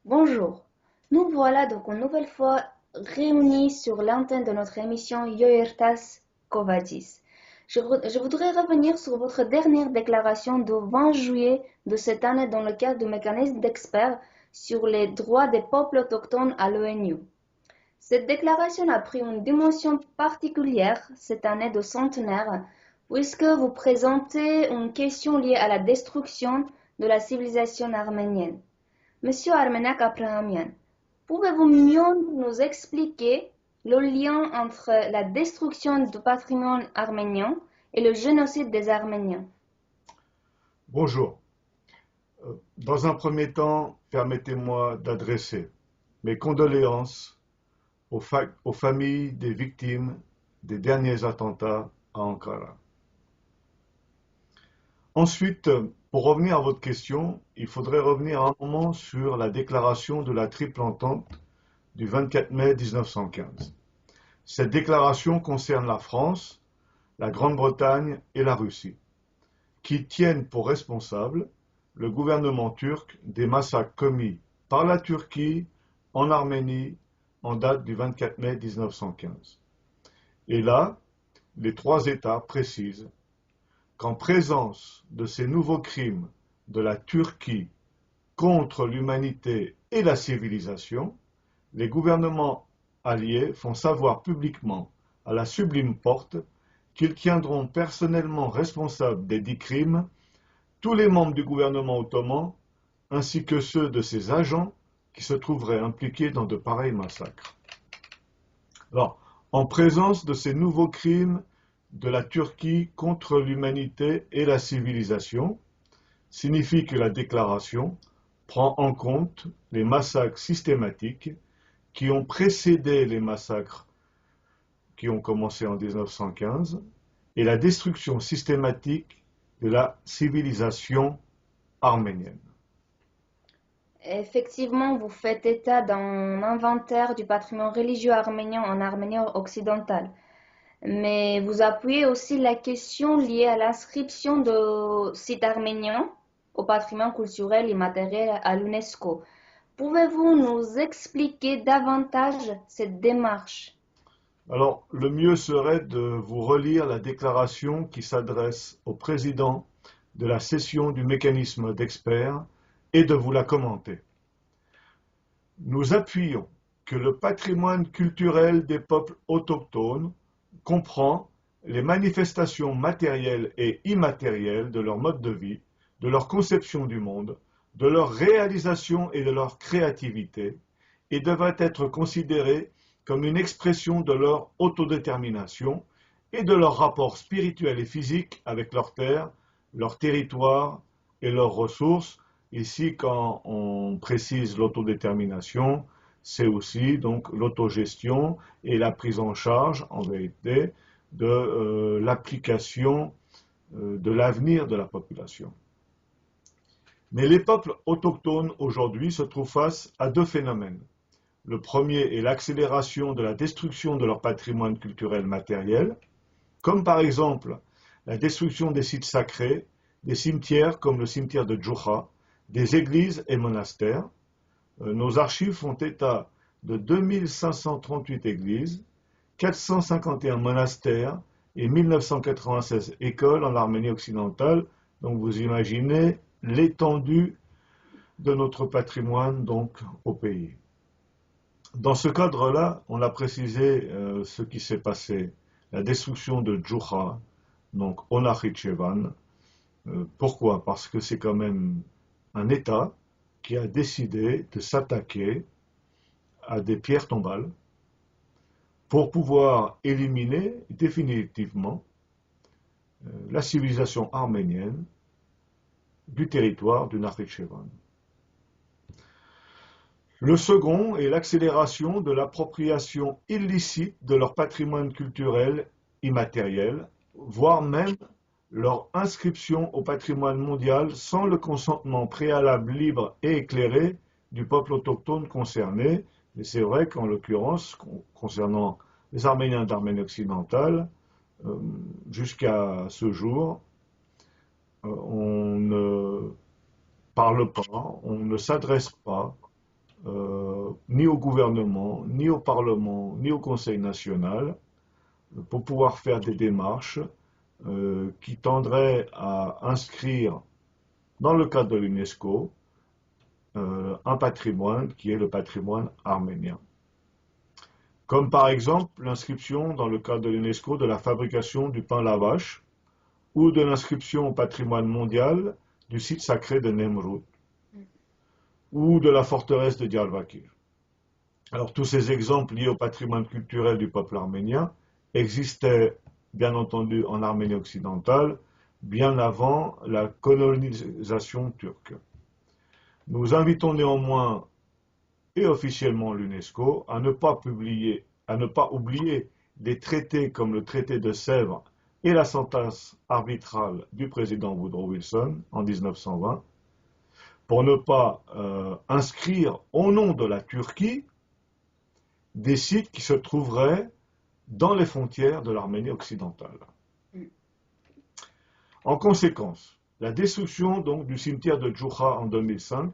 Bonjour, nous voilà donc une nouvelle fois réunis sur l'antenne de notre émission Yoertas Kovadis. Je voudrais revenir sur votre dernière déclaration du 20 juillet de cette année dans le cadre du mécanisme d'experts sur les droits des peuples autochtones à l'ONU. Cette déclaration a pris une dimension particulière cette année de centenaire, puisque vous présentez une question liée à la destruction de la civilisation arménienne. Monsieur Armenak Abrahamian, pouvez-vous mieux nous expliquer le lien entre la destruction du patrimoine arménien et le génocide des Arméniens? Bonjour. Dans un premier temps, permettez-moi d'adresser mes condoléances aux familles des victimes des derniers attentats à Ankara. Ensuite, pour revenir à votre question, il faudrait revenir un moment sur la déclaration de la Triple Entente du 24 mai 1915. Cette déclaration concerne la France, la Grande-Bretagne et la Russie, qui tiennent pour responsable le gouvernement turc des massacres commis par la Turquie en Arménie en date du 24 mai 1915. Et là, les trois États précisent qu'en présence de ces nouveaux crimes de la Turquie contre l'humanité et la civilisation, les gouvernements alliés font savoir publiquement à la Sublime Porte qu'ils tiendront personnellement responsables des dits crimes tous les membres du gouvernement ottoman ainsi que ceux de ses agents qui se trouveraient impliqués dans de pareils massacres. Alors, en présence de ces nouveaux crimes de la Turquie contre l'humanité et la civilisation, signifie que la déclaration prend en compte les massacres systématiques qui ont précédé les massacres qui ont commencé en 1915 et la destruction systématique de la civilisation arménienne. Effectivement, vous faites état d'un inventaire du patrimoine religieux arménien en Arménie occidentale. Mais vous appuyez aussi la question liée à l'inscription de sites arméniens au patrimoine culturel immatériel à l'UNESCO. Pouvez-vous nous expliquer davantage cette démarche? Alors, le mieux serait de vous relire la déclaration qui s'adresse au président de la session du mécanisme d'experts et de vous la commenter. Nous appuyons que le patrimoine culturel des peuples autochtones comprend les manifestations matérielles et immatérielles de leur mode de vie, de leur conception du monde, de leur réalisation et de leur créativité, et devrait être considéré comme une expression de leur autodétermination et de leur rapport spirituel et physique avec leur terre, leur territoire et leurs ressources. Ici, quand on précise l'autodétermination, c'est aussi donc l'autogestion et la prise en charge, en vérité, de l'application de l'avenir de la population. Mais les peuples autochtones aujourd'hui se trouvent face à deux phénomènes. Le premier est l'accélération de la destruction de leur patrimoine culturel matériel, comme par exemple la destruction des sites sacrés, des cimetières comme le cimetière de Djoukha, des églises et monastères. Nos archives font état de 2538 églises, 451 monastères et 1996 écoles en Arménie occidentale. Donc vous imaginez l'étendue de notre patrimoine donc au pays. Dans ce cadre-là, on a précisé ce qui s'est passé, la destruction de Djoukha, donc au Nakhichevan. Pourquoi? Parce que c'est quand même un État qui a décidé de s'attaquer à des pierres tombales pour pouvoir éliminer définitivement la civilisation arménienne du territoire du Nakhichevan. Le second est l'accélération de l'appropriation illicite de leur patrimoine culturel immatériel, voire même leur inscription au patrimoine mondial sans le consentement préalable libre et éclairé du peuple autochtone concerné. Et c'est vrai qu'en l'occurrence, concernant les Arméniens d'Arménie occidentale, jusqu'à ce jour, on ne parle pas, on ne s'adresse pas ni au gouvernement, ni au Parlement, ni au Conseil national, pour pouvoir faire des démarches qui tendraient à inscrire dans le cadre de l'UNESCO un patrimoine qui est le patrimoine arménien. Comme par exemple l'inscription dans le cadre de l'UNESCO de la fabrication du pain lavache ou de l'inscription au patrimoine mondial du site sacré de Nemrut ou de la forteresse de Diyarbakir. Alors tous ces exemples liés au patrimoine culturel du peuple arménien existaient bien entendu en Arménie occidentale bien avant la colonisation turque. Nous invitons néanmoins et officiellement l'UNESCO à ne pas oublier des traités comme le traité de Sèvres et la sentence arbitrale du président Woodrow Wilson en 1920, pour ne pas inscrire au nom de la Turquie des sites qui se trouveraient dans les frontières de l'Arménie occidentale. En conséquence, la destruction donc du cimetière de Djoukha en 2005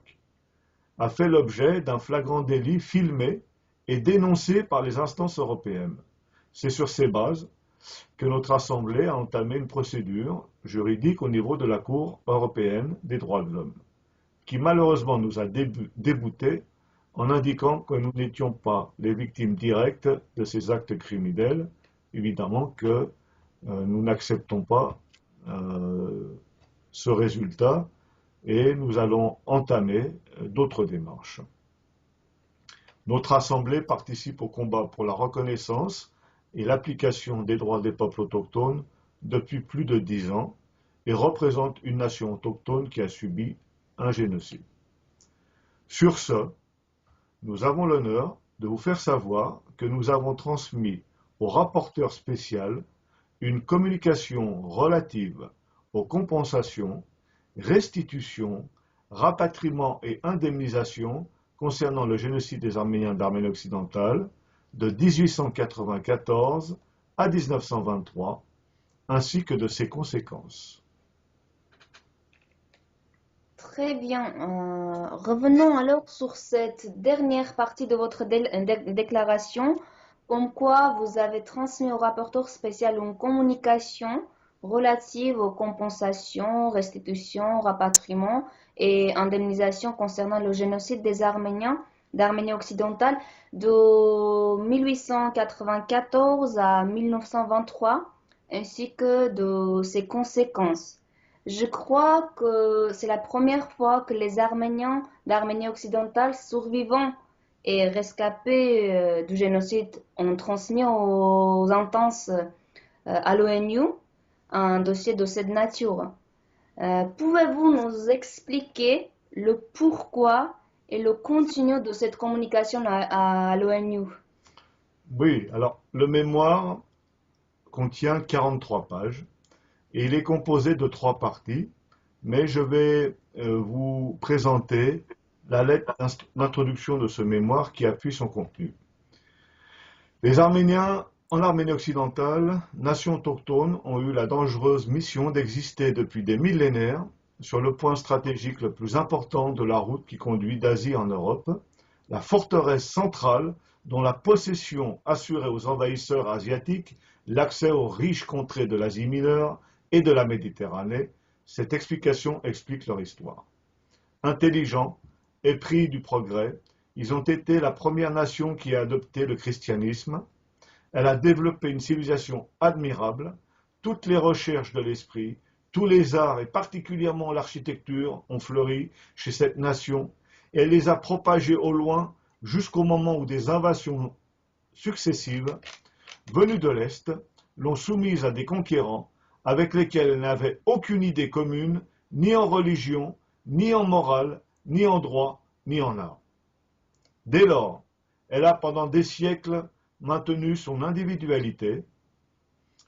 a fait l'objet d'un flagrant délit filmé et dénoncé par les instances européennes. C'est sur ces bases que notre Assemblée a entamé une procédure juridique au niveau de la Cour européenne des droits de l'homme, qui malheureusement nous a déboutés en indiquant que nous n'étions pas les victimes directes de ces actes criminels. Évidemment que nous n'acceptons pas ce résultat et nous allons entamer d'autres démarches. Notre Assemblée participe au combat pour la reconnaissance et l'application des droits des peuples autochtones depuis plus de 10 ans et représente une nation autochtone qui a subi un génocide. Sur ce, nous avons l'honneur de vous faire savoir que nous avons transmis au rapporteur spécial une communication relative aux compensations, restitutions, rapatriements et indemnisations concernant le génocide des Arméniens d'Arménie occidentale de 1894 à 1923, ainsi que de ses conséquences. Très bien. Revenons alors sur cette dernière partie de votre déclaration, comme quoi vous avez transmis au rapporteur spécial une communication relative aux compensations, restitutions, rapatriements et indemnisations concernant le génocide des Arméniens d'Arménie occidentale de 1894 à 1923, ainsi que de ses conséquences. Je crois que c'est la première fois que les Arméniens d'Arménie occidentale survivants et rescapés du génocide ont transmis aux instances à l'ONU un dossier de cette nature. Pouvez-vous nous expliquer le pourquoi et le contenu de cette communication à l'ONU? Oui, alors le mémoire contient 43 pages et il est composé de 3 parties, mais je vais vous présenter la lettre d'introduction de ce mémoire qui appuie son contenu. Les Arméniens en Arménie occidentale, nation autochtone, ont eu la dangereuse mission d'exister depuis des millénaires sur le point stratégique le plus important de la route qui conduit d'Asie en Europe, la forteresse centrale dont la possession assurait aux envahisseurs asiatiques l'accès aux riches contrées de l'Asie mineure et de la Méditerranée. Cette explication explique leur histoire. Intelligents, épris du progrès, ils ont été la première nation qui a adopté le christianisme. Elle a développé une civilisation admirable. Toutes les recherches de l'esprit, tous les arts et particulièrement l'architecture ont fleuri chez cette nation et elle les a propagés au loin jusqu'au moment où des invasions successives, venues de l'Est, l'ont soumise à des conquérants avec lesquels elle n'avait aucune idée commune, ni en religion, ni en morale, ni en droit, ni en art. Dès lors, elle a pendant des siècles maintenu son individualité,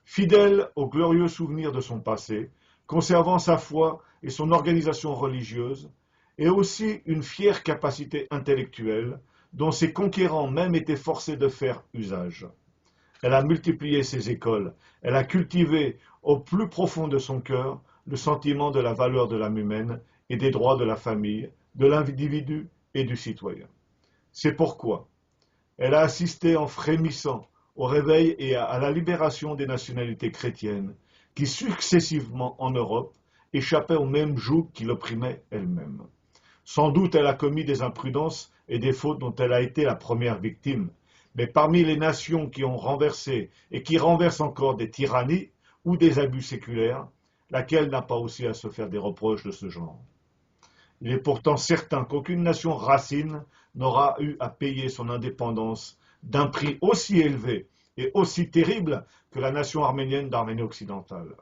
fidèle aux glorieux souvenirs de son passé, conservant sa foi et son organisation religieuse, et aussi une fière capacité intellectuelle dont ses conquérants même étaient forcés de faire usage. Elle a multiplié ses écoles, elle a cultivé au plus profond de son cœur le sentiment de la valeur de l'âme humaine et des droits de la famille, de l'individu et du citoyen. C'est pourquoi elle a assisté en frémissant au réveil et à la libération des nationalités chrétiennes qui successivement en Europe échappaient au même joug qui l'opprimait elle-même. Sans doute elle a commis des imprudences et des fautes dont elle a été la première victime, mais parmi les nations qui ont renversé et qui renversent encore des tyrannies ou des abus séculaires, laquelle n'a pas aussi à se faire des reproches de ce genre? Il est pourtant certain qu'aucune nation racine n'aura eu à payer son indépendance d'un prix aussi élevé et aussi terrible que la nation arménienne d'Arménie occidentale.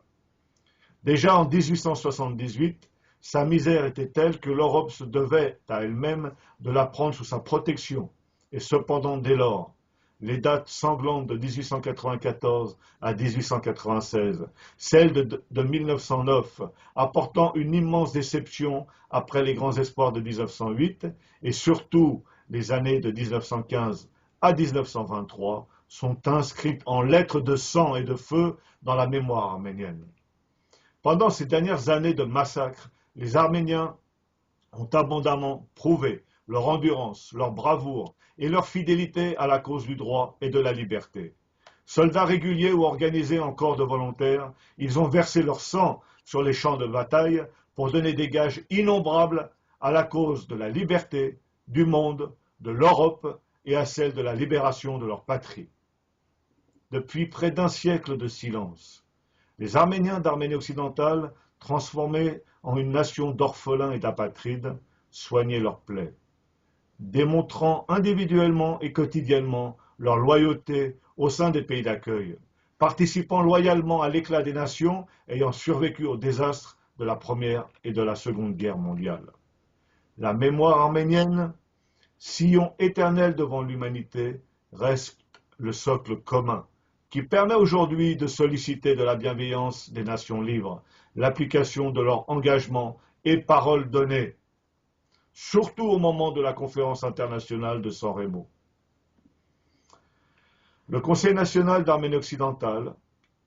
Déjà en 1878, sa misère était telle que l'Europe se devait à elle-même de la prendre sous sa protection. Et cependant, dès lors, les dates sanglantes de 1894 à 1896, celles de 1909, apportant une immense déception après les grands espoirs de 1908, et surtout les années de 1915 à 1923, sont inscrites en lettres de sang et de feu dans la mémoire arménienne. Pendant ces dernières années de massacre, les Arméniens ont abondamment prouvé leur endurance, leur bravoure et leur fidélité à la cause du droit et de la liberté. Soldats réguliers ou organisés en corps de volontaires, ils ont versé leur sang sur les champs de bataille pour donner des gages innombrables à la cause de la liberté, du monde, de l'Europe et à celle de la libération de leur patrie. Depuis près d'un siècle de silence, les Arméniens d'Arménie occidentale, transformés en une nation d'orphelins et d'apatrides, soignaient leurs plaies, démontrant individuellement et quotidiennement leur loyauté au sein des pays d'accueil, participant loyalement à l'éclat des nations ayant survécu au désastre de la Première et de la Seconde Guerre mondiale. La mémoire arménienne, sillon éternel devant l'humanité, reste le socle commun qui permet aujourd'hui de solliciter de la bienveillance des nations libres l'application de leur engagement et paroles données, surtout au moment de la conférence internationale de San Remo. Le Conseil national d'Arménie occidentale,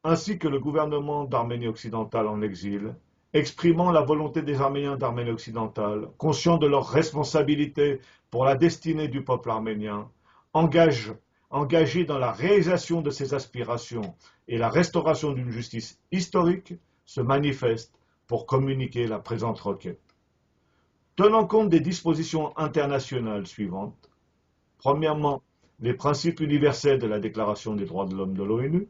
ainsi que le gouvernement d'Arménie occidentale en exil, exprimant la volonté des Arméniens d'Arménie occidentale, conscients de leur responsabilité pour la destinée du peuple arménien, engagés dans la réalisation de ces aspirations et la restauration d'une justice historique, se manifestent pour communiquer la présente requête. Tenant compte des dispositions internationales suivantes, premièrement, les principes universels de la Déclaration des droits de l'homme de l'ONU,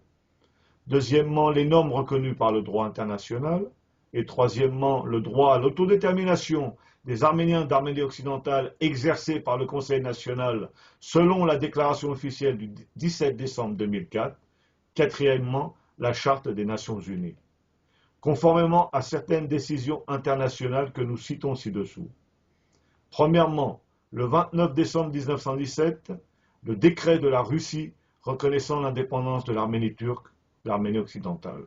deuxièmement, les normes reconnues par le droit international, et troisièmement, le droit à l'autodétermination des Arméniens d'Arménie occidentale exercé par le Conseil national selon la déclaration officielle du 17 décembre 2004, quatrièmement, la Charte des Nations Unies, conformément à certaines décisions internationales que nous citons ci-dessous. Premièrement, le 29 décembre 1917, le décret de la Russie reconnaissant l'indépendance de l'Arménie turque, l'Arménie occidentale.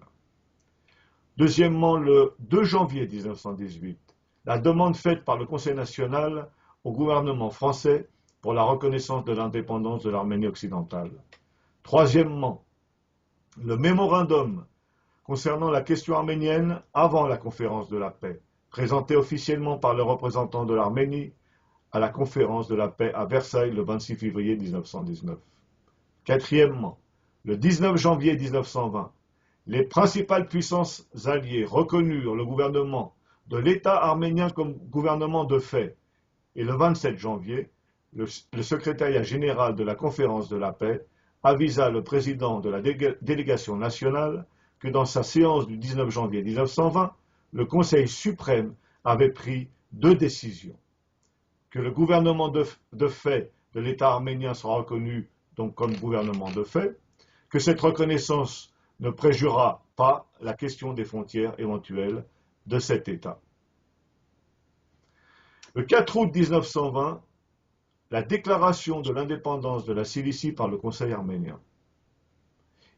Deuxièmement, le 2 janvier 1918, la demande faite par le Conseil national au gouvernement français pour la reconnaissance de l'indépendance de l'Arménie occidentale. Troisièmement, le mémorandum concernant la question arménienne avant la conférence de la paix, présenté officiellement par le représentant de l'Arménie à la conférence de la paix à Versailles le 26 février 1919. Quatrièmement, le 19 janvier 1920, les principales puissances alliées reconnurent le gouvernement de l'État arménien comme gouvernement de fait, et le 27 janvier, le secrétariat général de la conférence de la paix avisa le président de la délégation nationale que dans sa séance du 19 janvier 1920, le Conseil suprême avait pris deux décisions. Que le gouvernement de fait de l'État arménien sera reconnu donc comme gouvernement de fait, que cette reconnaissance ne préjugera pas la question des frontières éventuelles de cet État. Le 4 août 1920, la déclaration de l'indépendance de la Cilicie par le Conseil arménien.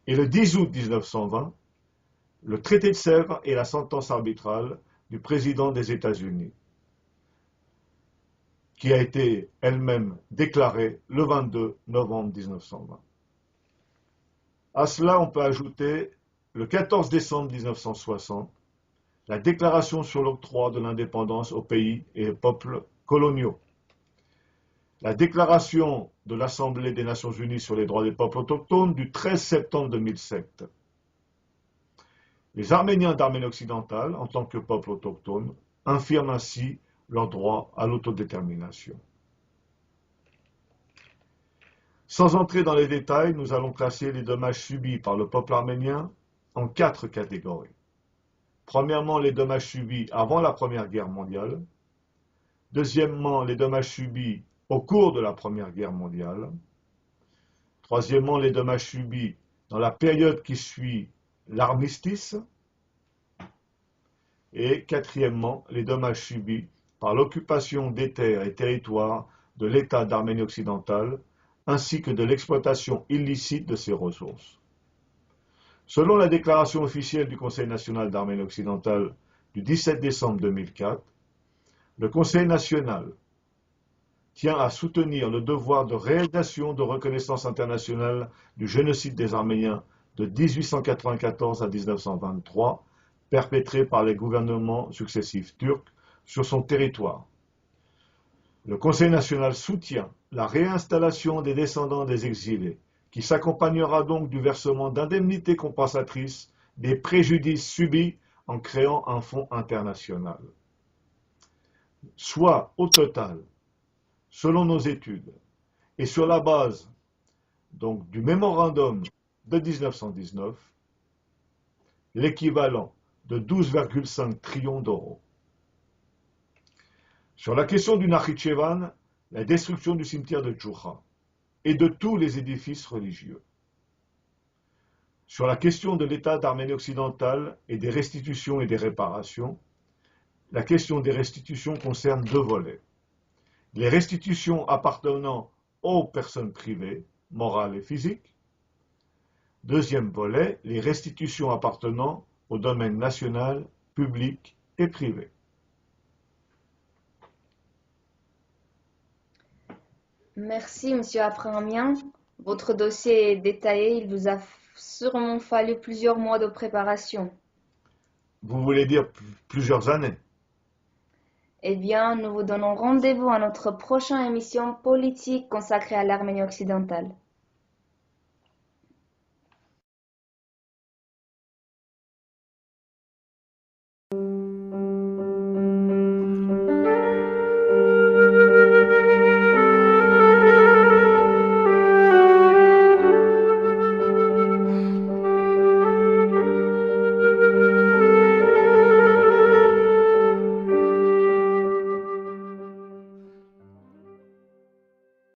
Et le 10 août 1920, le traité de Sèvres et la sentence arbitrale du président des États-Unis, qui a été elle-même déclarée le 22 novembre 1920. À cela, on peut ajouter le 14 décembre 1960, la déclaration sur l'octroi de l'indépendance aux pays et peuples coloniaux. La déclaration de l'Assemblée des Nations Unies sur les droits des peuples autochtones du 13 septembre 2007. Les Arméniens d'Arménie occidentale, en tant que peuple autochtone, infirment ainsi leur droit à l'autodétermination. Sans entrer dans les détails, nous allons classer les dommages subis par le peuple arménien en 4 catégories. Premièrement, les dommages subis avant la Première Guerre mondiale. Deuxièmement, les dommages subis au cours de la Première Guerre mondiale. Troisièmement, les dommages subis dans la période qui suit l'armistice. Et quatrièmement, les dommages subis par l'occupation des terres et territoires de l'État d'Arménie occidentale, ainsi que de l'exploitation illicite de ses ressources. Selon la déclaration officielle du Conseil national d'Arménie occidentale du 17 décembre 2004, le Conseil national tient à soutenir le devoir de réalisation de reconnaissance internationale du génocide des Arméniens de 1894 à 1923, perpétré par les gouvernements successifs turcs sur son territoire. Le Conseil national soutient la réinstallation des descendants des exilés, qui s'accompagnera donc du versement d'indemnités compensatrices des préjudices subis en créant un fonds international. Soit au total, selon nos études, et sur la base donc du mémorandum de 1919, l'équivalent de 12,5 trillions d'euros. Sur la question du Nakhichevan, la destruction du cimetière de Djoukha et de tous les édifices religieux. Sur la question de l'État d'Arménie occidentale et des restitutions et des réparations, la question des restitutions concerne 2 volets. Les restitutions appartenant aux personnes privées, morales et physiques. Deuxième volet, les restitutions appartenant au domaine national, public et privé. Merci, Monsieur Aframian. Votre dossier est détaillé. Il vous a sûrement fallu plusieurs mois de préparation. Vous voulez dire plusieurs années? Eh bien, nous vous donnons rendez-vous à notre prochaine émission politique consacrée à l'Arménie occidentale.